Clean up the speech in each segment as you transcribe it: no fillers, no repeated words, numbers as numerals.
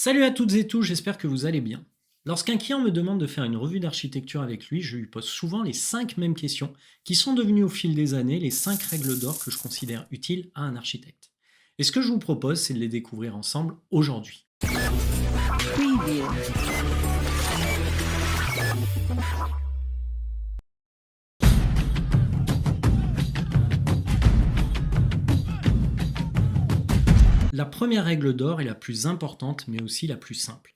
Salut à toutes et tous, j'espère que vous allez bien. Lorsqu'un client me demande de faire une revue d'architecture avec lui, je lui pose souvent les 5 mêmes questions qui sont devenues au fil des années les 5 règles d'or que je considère utiles à un architecte. Et ce que je vous propose, c'est de les découvrir ensemble aujourd'hui. Preview. La première règle d'or est la plus importante, mais aussi la plus simple.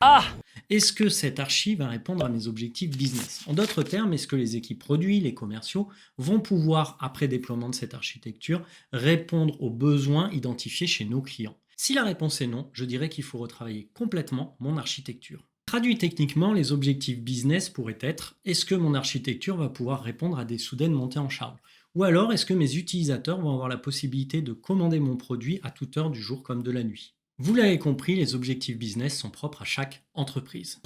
Est-ce que cette archi va répondre à mes objectifs business? En d'autres termes, est-ce que les équipes produits, les commerciaux, vont pouvoir, après déploiement de cette architecture, répondre aux besoins identifiés chez nos clients? Si la réponse est non, je dirais qu'il faut retravailler complètement mon architecture. Traduit techniquement, les objectifs business pourraient être: est-ce que mon architecture va pouvoir répondre à des soudaines montées en charge? Ou alors, est-ce que mes utilisateurs vont avoir la possibilité de commander mon produit à toute heure du jour comme de la nuit? Vous l'avez compris, les objectifs business sont propres à chaque entreprise.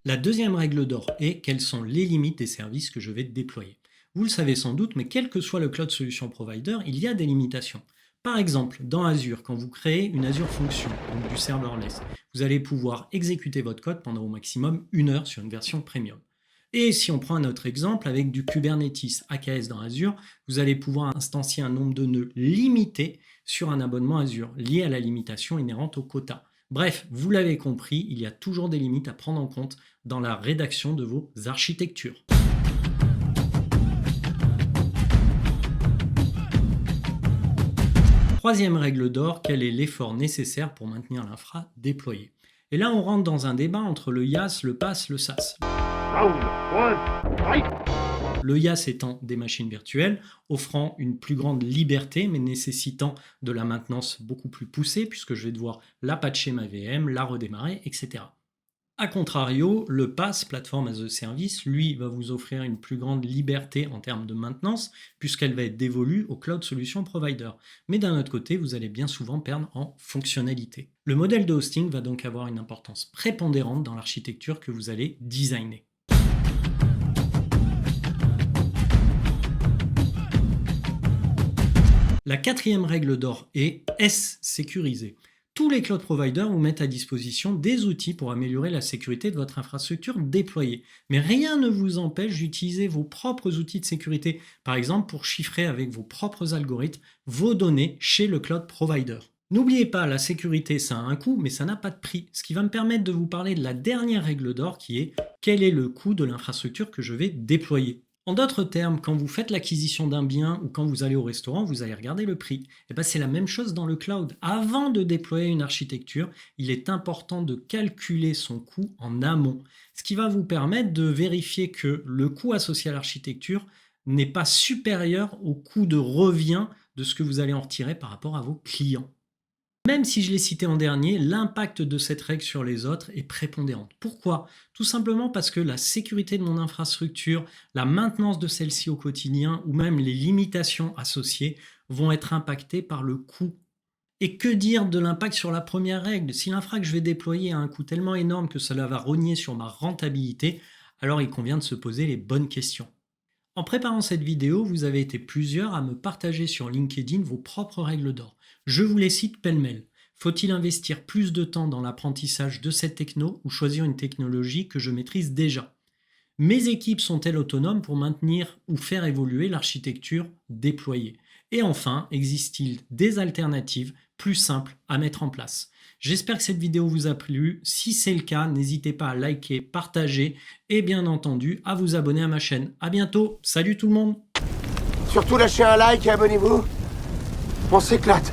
La deuxième règle d'or est: quelles sont les limites des services que je vais déployer? Vous le savez sans doute, mais quel que soit le cloud solution provider, il y a des limitations. Par exemple, dans Azure, quand vous créez une Azure Function, donc du serverless, vous allez pouvoir exécuter votre code pendant au maximum 1 heure sur une version premium. Et si on prend un autre exemple avec du Kubernetes AKS dans Azure, vous allez pouvoir instancier un nombre de nœuds limité sur un abonnement Azure, lié à la limitation inhérente au quota. Bref, vous l'avez compris, il y a toujours des limites à prendre en compte dans la rédaction de vos architectures. Troisième règle d'or, quel est l'effort nécessaire pour maintenir l'infra déployée? Et là, on rentre dans un débat entre le IaaS, le PaaS, le SaaS. Le IaaS étant des machines virtuelles, offrant une plus grande liberté, mais nécessitant de la maintenance beaucoup plus poussée, puisque je vais devoir la patcher ma VM, la redémarrer, etc. A contrario, le PaaS, Platform as a Service, lui, va vous offrir une plus grande liberté en termes de maintenance, puisqu'elle va être dévolue au Cloud Solution Provider. Mais d'un autre côté, vous allez bien souvent perdre en fonctionnalité. Le modèle de hosting va donc avoir une importance prépondérante dans l'architecture que vous allez designer. La quatrième règle d'or est: est-ce sécurisé? Tous les cloud providers vous mettent à disposition des outils pour améliorer la sécurité de votre infrastructure déployée. Mais rien ne vous empêche d'utiliser vos propres outils de sécurité, par exemple pour chiffrer avec vos propres algorithmes vos données chez le cloud provider. N'oubliez pas, la sécurité, ça a un coût, mais ça n'a pas de prix. Ce qui va me permettre de vous parler de la dernière règle d'or qui est: quel est le coût de l'infrastructure que je vais déployer? En d'autres termes, quand vous faites l'acquisition d'un bien ou quand vous allez au restaurant, vous allez regarder le prix. Et bien, c'est la même chose dans le cloud. Avant de déployer une architecture, il est important de calculer son coût en amont, ce qui va vous permettre de vérifier que le coût associé à l'architecture n'est pas supérieur au coût de revient de ce que vous allez en retirer par rapport à vos clients. Même si je l'ai cité en dernier, l'impact de cette règle sur les autres est prépondérant. Pourquoi? Tout simplement parce que la sécurité de mon infrastructure, la maintenance de celle-ci au quotidien ou même les limitations associées vont être impactées par le coût. Et que dire de l'impact sur la première règle? Si l'infra que je vais déployer a un coût tellement énorme que cela va rogner sur ma rentabilité, alors il convient de se poser les bonnes questions. En préparant cette vidéo, vous avez été plusieurs à me partager sur LinkedIn vos propres règles d'or. Je vous les cite pêle-mêle. Faut-il investir plus de temps dans l'apprentissage de cette techno ou choisir une technologie que je maîtrise déjà? Mes équipes sont-elles autonomes pour maintenir ou faire évoluer l'architecture déployée? Et enfin, existe-t-il des alternatives plus simples à mettre en place? J'espère que cette vidéo vous a plu. Si c'est le cas, n'hésitez pas à liker, partager et bien entendu à vous abonner à ma chaîne. À bientôt, salut tout le monde! Surtout lâchez un like et abonnez-vous. On s'éclate.